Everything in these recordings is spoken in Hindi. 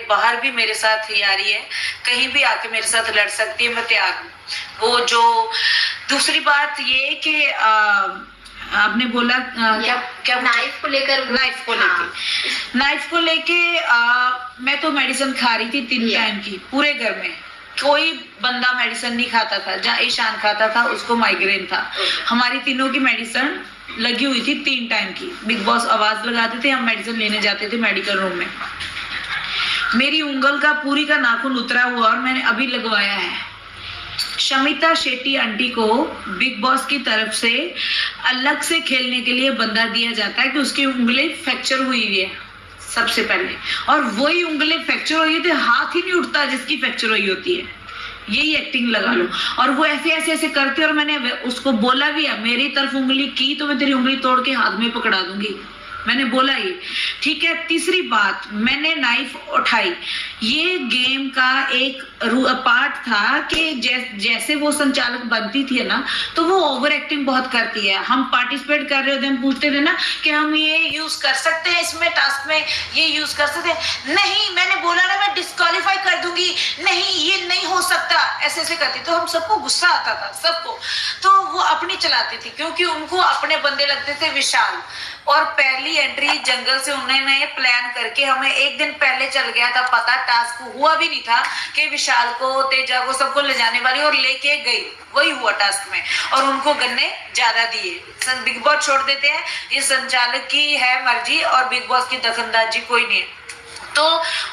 बाहर भी मेरे साथ यारी है, कहीं भी आके मेरे साथ लड़ सकती है, मैं तैयार हूँ। वो जो दूसरी बात ये कि आपने बोला क्या क्या नाइफ को लेकर, नाइफ को लेके मैं तो मेडिसिन खा रही थी 3 टाइम की, पूरे घर में कोई बंदा मेडिसिन नहीं खाता था। जहाँ ईशान खाता था उसको माइग्रेन था, हमारी तीनों की मेडिसिन लगी हुई थी 3 टाइम की। बिग बॉस आवाज लगाते थे, हम मेडिसिन लेने जाते थे मेडिकल रूम में। मेरी उंगल का पूरी का नाखून उतरा हुआ और मैंने अभी लगवाया है। शमिता शेट्टी आंटी को बिग बॉस की तरफ से अलग से खेलने के लिए बंदा दिया जाता है कि उसकी उंगली फ्रैक्चर हुई हुई है सबसे पहले, और वही उंगली फ्रैक्चर हुई थी, हाथ ही नहीं उठता जिसकी फ्रैक्चर हुई होती है। यही एक्टिंग लगा लो। और वो ऐसे ऐसे ऐसे करते, और मैंने उसको बोला भी है, मेरी तरफ उंगली की तो मैं तेरी उंगली तोड़ के हाथ में पकड़ा दूंगी, मैंने बोला ही। ठीक है, तीसरी बात, मैंने नाइफ उठाई, ये गेम का एक पार्ट था कि जैसे वो संचालक बनती थी ना, तो वो ओवर एक्टिंग बहुत करती है। हम पार्टिसिपेट कर रहे होते, हम पूछते थे ना कि हम ये यूज कर सकते हैं इसमें, टास्क में ये यूज कर सकते हैं, नहीं मैंने बोला ना मैं डिस्क्वालीफाई कर दूंगी, नहीं ये नहीं हो सकता, ऐसे ऐसे करती। तो हम सबको गुस्सा आता था, सबको। तो वो अपनी चलाती थी क्योंकि उनको अपने बंदे लगते थे विशाल, और पहली एंट्री जंगल से उन्होंने प्लान करके हमें एक दिन पहले चल गया था पता, टास्क हुआ भी नहीं था कि विशाल को, तेजा को, सबको ले जाने वाली, और लेके गई, वही हुआ टास्क में, और उनको गन्ने ज्यादा दिए। बिग बॉस छोड़ देते हैं, ये संचालक की है मर्जी और बिग बॉस की दखलंदाजी कोई नहीं है। तो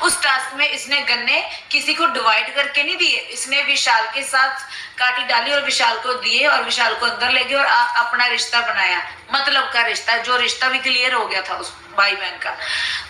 उस टास्क में इसने गन्ने किसी को डिवाइड करके नहीं दिए, इसने विशाल के साथ काटी डाली और विशाल को दिए, और विशाल को अंदर ले गए और अपना रिश्ता बनाया, मतलब का रिश्ता, जो रिश्ता भी क्लियर हो गया था उस भाई बहन का।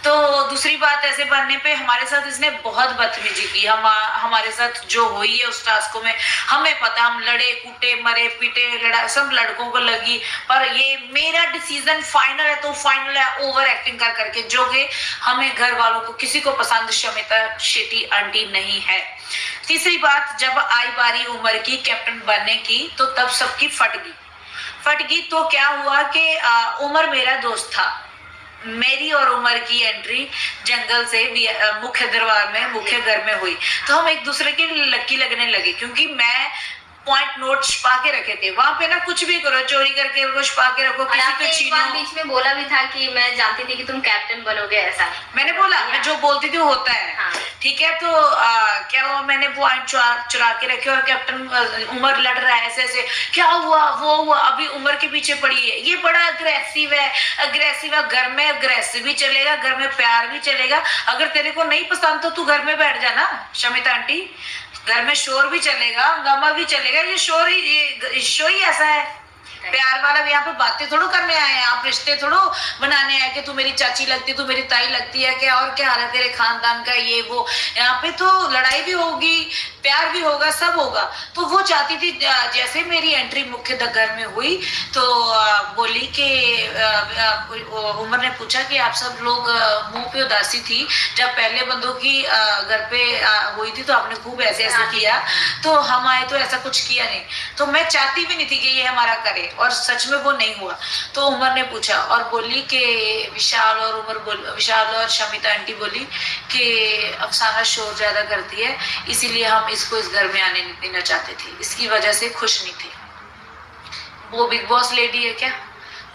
तो दूसरी बात, ऐसे बनने पे हमारे साथ इसने बहुत बदतमीजी की। हमारे साथ जो हुई है उस टास्क में हमें पता, हम लड़े कूटे, मरे पीटे, लड़ा, सब लड़कों को लगी, पर ये मेरा डिसीजन फाइनल है तो फाइनल है, ओवर एक्टिंग कर करके, जो कि हमें घर वालों को किसी को पसंद शमिता शेट्टी आंटी नहीं है। तीसरी बात, जब आई बारी उमर की कैप्टन बनने की तो तब सबकी फट गई। तो क्या हुआ कि उमर मेरा दोस्त था, मेरी और उमर की एंट्री जंगल से मुख्य दरबार में, मुख्य घर में हुई, तो हम एक दूसरे के लक्की लगने लगे, क्योंकि मैं पॉइंट नोट छुपा के रखे थे वहां पे ना, कुछ भी करो, चोरी करके वो छुपा के रखो, किसी को छीनो। बीच में बोला भी था कि मैं जानती थी कि तुम कैप्टन बनोगे, ऐसा मैंने बोला, मैं जो बोलती थी वो होता है। हाँ। ठीक है, तो क्या हुआ, मैंने पॉइंट चुरा के रखे और कैप्टन उमर लड़ रहा है, ऐसे ऐसे, क्या हुआ वो हुआ, अभी उमर के पीछे पड़ी है, ये बड़ा अग्रेसिव है, घर में अग्रेसिव भी चलेगा, घर में प्यार भी चलेगा, अगर तेरे को नहीं पसंद तो तू घर में बैठ जाना शमिता आंटी, घर में शोर भी चलेगा, हंगामा भी चलेगा, ये शो ही ऐसा है, प्यार वाला। यहाँ पे बातें थोड़ो करने आए हैं, आप रिश्ते थोड़ो बनाने आए कि तू मेरी चाची लगती है, तू मेरी ताई लगती है, क्या और क्या हाल है तेरे खानदान का, ये वो। यहाँ पे तो लड़ाई भी होगी, प्यार भी होगा, सब होगा। तो वो चाहती थी, जैसे मेरी एंट्री मुख्य घर में हुई तो बोली कि उमर ने पूछा कि आप सब लोग मुंह पे उदासी थी, जब पहले बंदों की घर पे हुई थी तो आपने खूब ऐसे ऐसे किया, तो हम आए तो ऐसा कुछ किया नहीं। तो मैं चाहती भी नहीं थी कि ये हमारा करे, और सच में वो नहीं हुआ। तो उमर ने पूछा और बोली कि विशाल और शमिता आंटी बोली कि अफसाना शोर ज्यादा करती है, इसीलिए हम इसको इस घर में आने नहीं देना चाहते थे, इसकी वजह से खुश नहीं थे। वो बिग बॉस लेडी है क्या,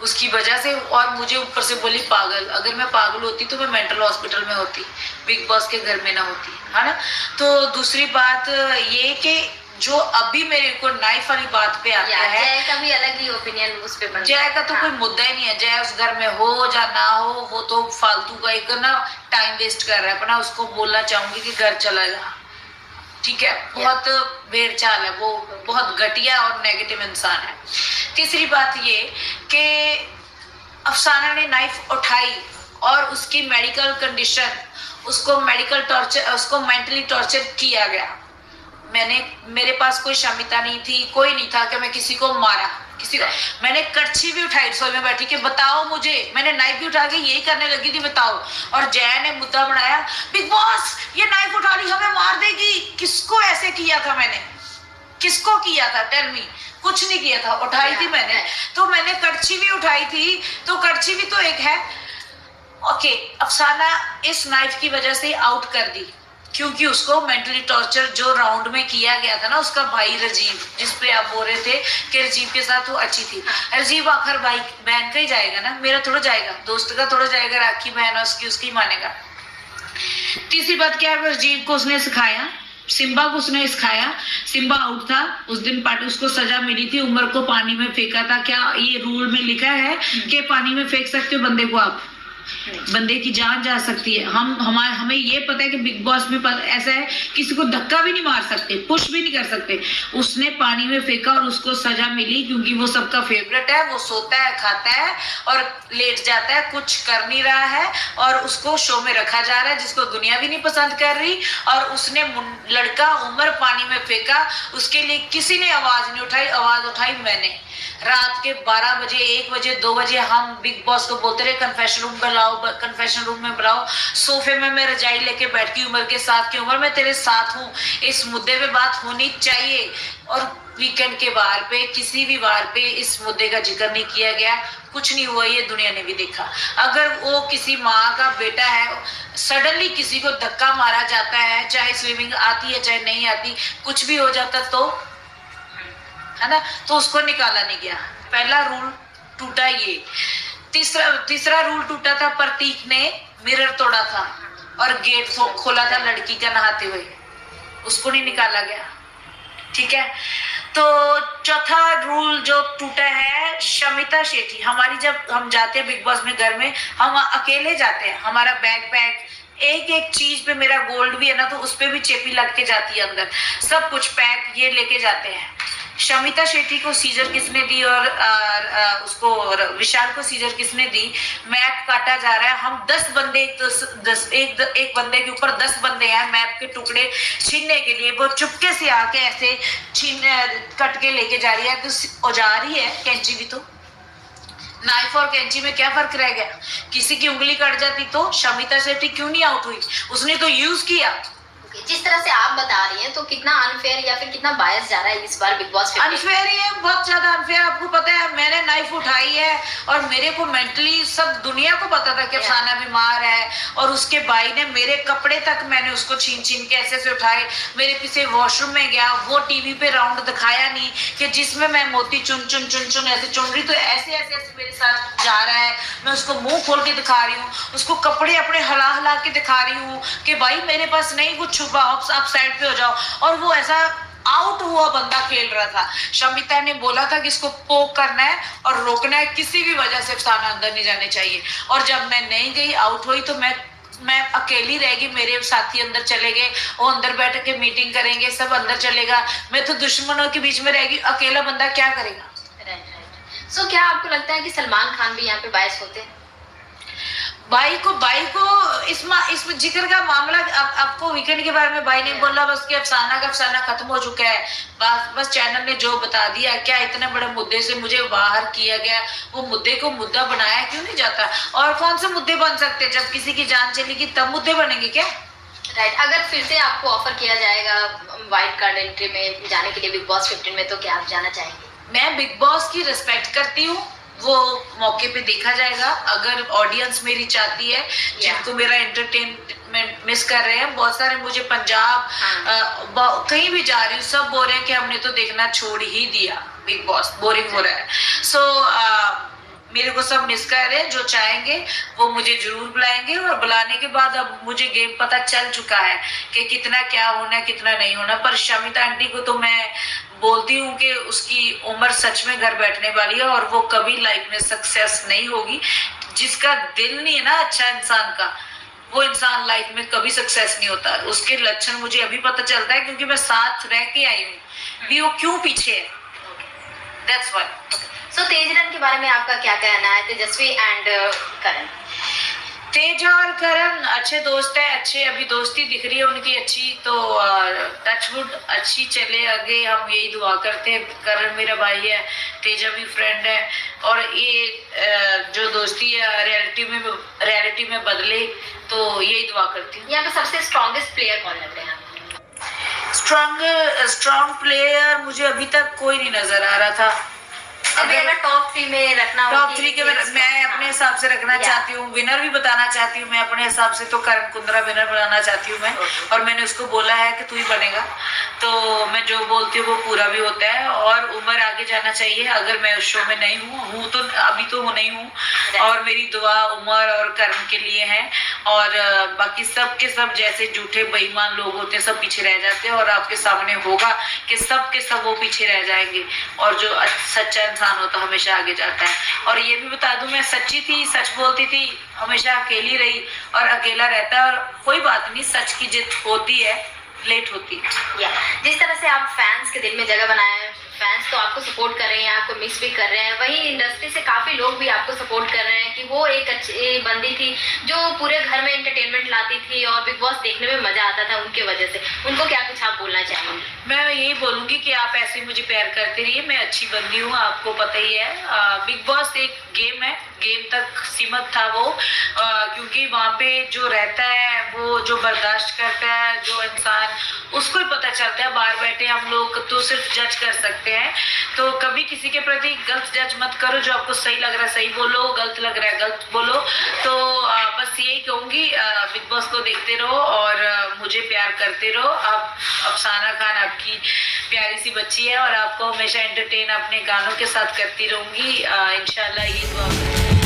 उसकी वजह से। और मुझे ऊपर से बोली पागल, अगर मैं पागल होती तो मैं मेंटल हॉस्पिटल में होती, बिग बॉस के घर में ना होती, है ना। तो दूसरी बात ये कि जो अभी मेरे को नाइफ वाली बात पे आता है, जय का भी अलग ही ओपिनियन उस पे बनता है। जय का तो कोई मुद्दा ही नहीं है, जय उस घर में हो या ना हो, वो तो फालतू का एक ना टाइम वेस्ट कर रहा है अपना। उसको बोलना चाहूंगी कि घर चला जा, ठीक है, बहुत बेर चाल है वो, बहुत घटिया और नेगेटिव इंसान है। तीसरी बात ये कि अफसाना ने नाइफ उठाई और उसकी मेडिकल कंडीशन, उसको मेडिकल टॉर्चर, उसको मेंटली टॉर्चर किया गया। मेरे पास कोई शमिता नहीं थी, कोई नहीं था कि मैं किसी को मारा, किसी को। मैंने कड़छी भी उठाई रसोई में बैठी कि बताओ मुझे, मैंने नाइफ भी उठा के यही करने लगी थी, बताओ। और जय ने मुद्दा बनाया, बिग बॉस ये नाइफ उठा ली, हमें मार देगी। किसको ऐसे किया था मैंने, किसको किया था, टेल मी। कुछ नहीं किया था, उठाई थी मैंने। तो मैंने कड़छी भी उठाई थी, तो कड़छी भी तो एक है। ओके, अफसाना इस नाइफ की वजह से आउट कर दी, क्योंकि उसको मेंटली टॉर्चर जो राउंड में किया गया था ना, उसका भाई राजीव, जिसपे आप बोल रहे थे कि राजीव के साथ वो अच्छी थी, राजीव आखिर भाई बहन का ही जाएगा ना, मेरा थोड़ा जाएगा, दोस्त का थोड़ा जाएगा, राखी बहन है उसकी, उसकी मानेगा। तीसरी बात क्या है, राजीव को उसने सिखाया, सिम्बा को उसने सिखाया, सिम्बा आउट था उस दिन, पार्टी उसको सजा मिली थी, उमर को पानी में फेंका था। क्या ये रूल में लिखा है कि पानी में फेंक सकते हो बंदे को आप? बंदे की जान जा सकती है। हमें ये पता है कि बिग बॉस में ऐसा है, किसी को धक्का भी नहीं मार सकते, पुश भी नहीं कर सकते। उसने पानी में फेंका और उसको सजा मिली, क्योंकि वो सबका फेवरेट है, वो सोता है, खाता है और लेट जाता है, कुछ कर नहीं रहा है, और उसको शो में रखा जा रहा है, जिसको दुनिया भी नहीं पसंद कर रही। और उसने लड़का उमर पानी में फेंका, उसके लिए किसी ने आवाज नहीं उठाई, आवाज उठाई मैंने। रात के 12 बजे, 1 बजे, 2 बजे हम बिग बॉस को बोलते रहे कन्फेशन रूम में लाओ, कन्फेशन रूम में बुलाओ। सोफे में मैं रजाई लेके बैठती उमर के साथ कि उमर मैं तेरे साथ हूँ, इस मुद्दे पे बात होनी चाहिए। और वीकेंड के वार पे, किसी भी वार पे इस मुद्दे का जिक्र नहीं किया गया, कुछ नहीं हुआ, ये दुनिया ने भी देखा। अगर वो किसी माँ का बेटा है, सडनली किसी को धक्का मारा जाता है, चाहे स्विमिंग आती है चाहे नहीं आती, कुछ भी हो जाता तो, है ना, तो उसको निकाला नहीं गया। पहला रूल टूटा ये। तीसरा रूल टूटा था, प्रतीक ने मिरर तोड़ा था और गेट खोला था लड़की का नहाते हुए, उसको नहीं निकाला गया, ठीक है। तो चौथा रूल जो टूटा है, शमिता शेट्टी, हमारी जब हम जाते हैं बिग बॉस में, घर में हम अकेले जाते हैं, हमारा बैग पैक, एक एक चीज पे, मेरा गोल्ड भी है ना, तो उस पे भी चेपी लग के जाती है अंदर, सब कुछ पैक ये लेके जाते हैं। शमिता शेट्टी को सीजर किसने दी और उसको विशाल को सीजर किसने दी? मैप काटा जा रहा है, हम 10 बंदे, एक बंदे के ऊपर 10 बंदे हैं मैप के टुकड़े छीनने के लिए। वो चुपके से आके ऐसे कट के लेके जा रही है, तो औजार ही है, कैंची भी तो। नाइफ और कैंची में क्या फर्क रह गया? किसी की उंगली कट जाती तो शमिता शेट्टी क्यों नहीं आउट हुई? उसने तो यूज किया। जिस तरह से आप बता रही हैं, तो कितना अनफेयर या फिर कितना बायस जा रहा है इस बार बिग बॉस? अनफेयर ही है, बहुत ज्यादा अनफेयर। आपको पता है मैंने नाइफ उठाई है और मेरे को मेंटली सब दुनिया को पता था कि अफसाना बीमार है, और उसके भाई ने मेरे कपड़े तक, मैंने उसको छीन छीन के ऐसे से उठाए, मेरे पीछे वॉशरूम में गया, वो टीवी पे राउंड दिखाया नहीं कि जिसमें मैं मोती चुन चुन चुन चुन ऐसे चुन रही, तो ऐसे ऐसे ऐसे मेरे साथ जा रहा है, मैं उसको मुंह खोल के दिखा रही हूँ, उसको कपड़े अपने हला हला के दिखा रही हूँ कि भाई मेरे पास नहीं कुछ छुपा, आप साइड पे हो जाओ। और वो ऐसा आउट हुआ बंदा खेल रहा था। शमिता ने बोला था कि इसको पोक करना है और रोकना है, किसी भी वजह से अफसाना अंदर नहीं जाने चाहिए। और जब मैं नहीं गई, आउट हुई, तो मैं अकेली रहेगी, मेरे साथी अंदर चले गए, वो अंदर बैठ के मीटिंग करेंगे, सब अंदर चलेगा, मैं तो दुश्मनों के बीच में रहेगी, अकेला बंदा क्या करेगा? राइट। सो क्या आपको लगता है कि सलमान खान भी यहाँ पे बायस होते हैं? भाई को इस जिक्र का मामला, आपको वीकेंड के बारे में भाई ने बोला, बस कि अफसाना खत्म हो चुका है, बस चैनल ने जो बता दिया, क्या इतने बड़े मुद्दे से मुझे बाहर किया गया, वो मुद्दे को मुद्दा बनाया क्यों नहीं जाता? और कौन से मुद्दे बन सकते, जब किसी की जान चलेगी तब मुद्दे बनेंगे क्या? राइट। अगर फिर से आपको ऑफर किया जाएगा वाइल्ड कार्ड एंट्री में जाने के लिए बिग बॉस 15 में, तो क्या आप जाना चाहेंगे? मैं बिग बॉस की रिस्पेक्ट करती हूँ, वो मौके पे देखा जाएगा। अगर ऑडियंस मेरी चाहती है, जिनको मेरा एंटरटेनमेंट मिस कर रहे हैं, बहुत सारे मुझे पंजाब कहीं भी जा रही हूँ, सब बोल रहे हैं कि हमने तो देखना छोड़ ही दिया, बिग बॉस बोरिंग हो रहा है। सो मेरे को सब मिस कर रहे हैं, जो चाहेंगे वो मुझे जरूर बुलाएंगे, और बुलाने के बाद अब मुझे गेम पता चल चुका है कि कितना क्या होना है, कितना नहीं होना। पर शमिता आंटी को तो मैं बोलती हूँ कि उसकी उम्र सच में घर बैठने वाली है, और वो कभी लाइफ में सक्सेस नहीं होगी। जिसका दिल नहीं है ना अच्छा इंसान का, वो इंसान लाइफ में कभी सक्सेस नहीं होता। उसके लक्षण मुझे अभी पता चलता है, क्योंकि मैं साथ रह के आई हूँ भी, वो क्यों पीछे है। That's why. सो तेजरन के बारे में आपका क्या कहना है? तेजस्वी एंड करण। तेज और करण अच्छे दोस्त है, अच्छे अभी दोस्ती दिख रही है उनकी अच्छी, तो टचवुड अच्छी चले आगे, हम यही दुआ करते हैं। करण मेरा भाई है, तेजा भी फ्रेंड है, और ये जो दोस्ती है रियलिटी में बदले, तो यही दुआ करती हूँ। यहाँ पे सबसे स्ट्रॉन्गेस्ट प्लेयर कौन लग रहे हैं? स्ट्रॉन्ग प्लेयर मुझे अभी तक कोई नहीं नजर आ रहा था। अगर टॉप 3 में रखना हो टॉप कि 3 के मैं हाँ, अपने हिसाब से रखना या। चाहती हूँ, विनर भी बताना चाहती हूँ मैं अपने हिसाब से, तो करण कुंद्रा विनर बनाना चाहती हूँ मैं। और मैंने उसको बोला है कि तू ही बनेगा, तो मैं जो बोलती हूँ वो पूरा भी होता है। और उम्र आगे जाना चाहिए, अगर मैं उस शो में नहीं हूँ तो अभी तो नहीं हूँ, और मेरी दुआ उमर और करण के लिए है। और बाकी सब के सब जैसे झूठे बेईमान लोग होते हैं सब पीछे रह जाते हैं, और आपके सामने होगा कि सब के सब वो पीछे रह जाएंगे, और जो सच्चा इंसान होता है हमेशा आगे जाता है। और ये भी बता दूं, मैं सच्ची थी, सच बोलती थी, हमेशा अकेली रही और अकेला रहता है, और कोई बात नहीं, सच की जिद होती है, लेट होती है। या जिस तरह से आप फैंस के दिल में जगह बनाए हैं, फैंस तो आपको सपोर्ट कर रहे हैं, आपको मिस भी कर रहे हैं, वहीं इंडस्ट्री से काफी लोग भी आपको सपोर्ट कर रहे हैं कि वो एक अच्छी बंदी थी जो पूरे घर में एंटरटेनमेंट लाती थी और बिग बॉस देखने में मजा आता था उनके वजह से। उनको क्या कुछ आप बोलना चाहेंगे? मैं यही बोलूंगी कि आप ऐसे मुझे प्यार करते रहिए, मैं अच्छी बंदी हूँ, आपको पता ही है। बिग बॉस एक गेम है, गेम तक सीमित था वो, क्योंकि वहाँ पे जो रहता है, वो जो बर्दाश्त करता है, जो इंसान, उसको ही पता चलता है। बाहर बैठे हम लोग तो सिर्फ जज कर सकते हैं, तो कभी किसी के प्रति गलत जज मत करो। जो आपको सही लग रहा है सही बोलो, गलत लग रहा है गलत बोलो। तो बस यही कहूंगी, बिग बॉस को देखते रहो और मुझे प्यार करते रहो। आप अफसाना खान आपकी प्यारी सी बच्ची है, और आपको हमेशा एंटरटेन अपने गानों के साथ करती रहूंगी, इंशाल्लाह ये दुआ।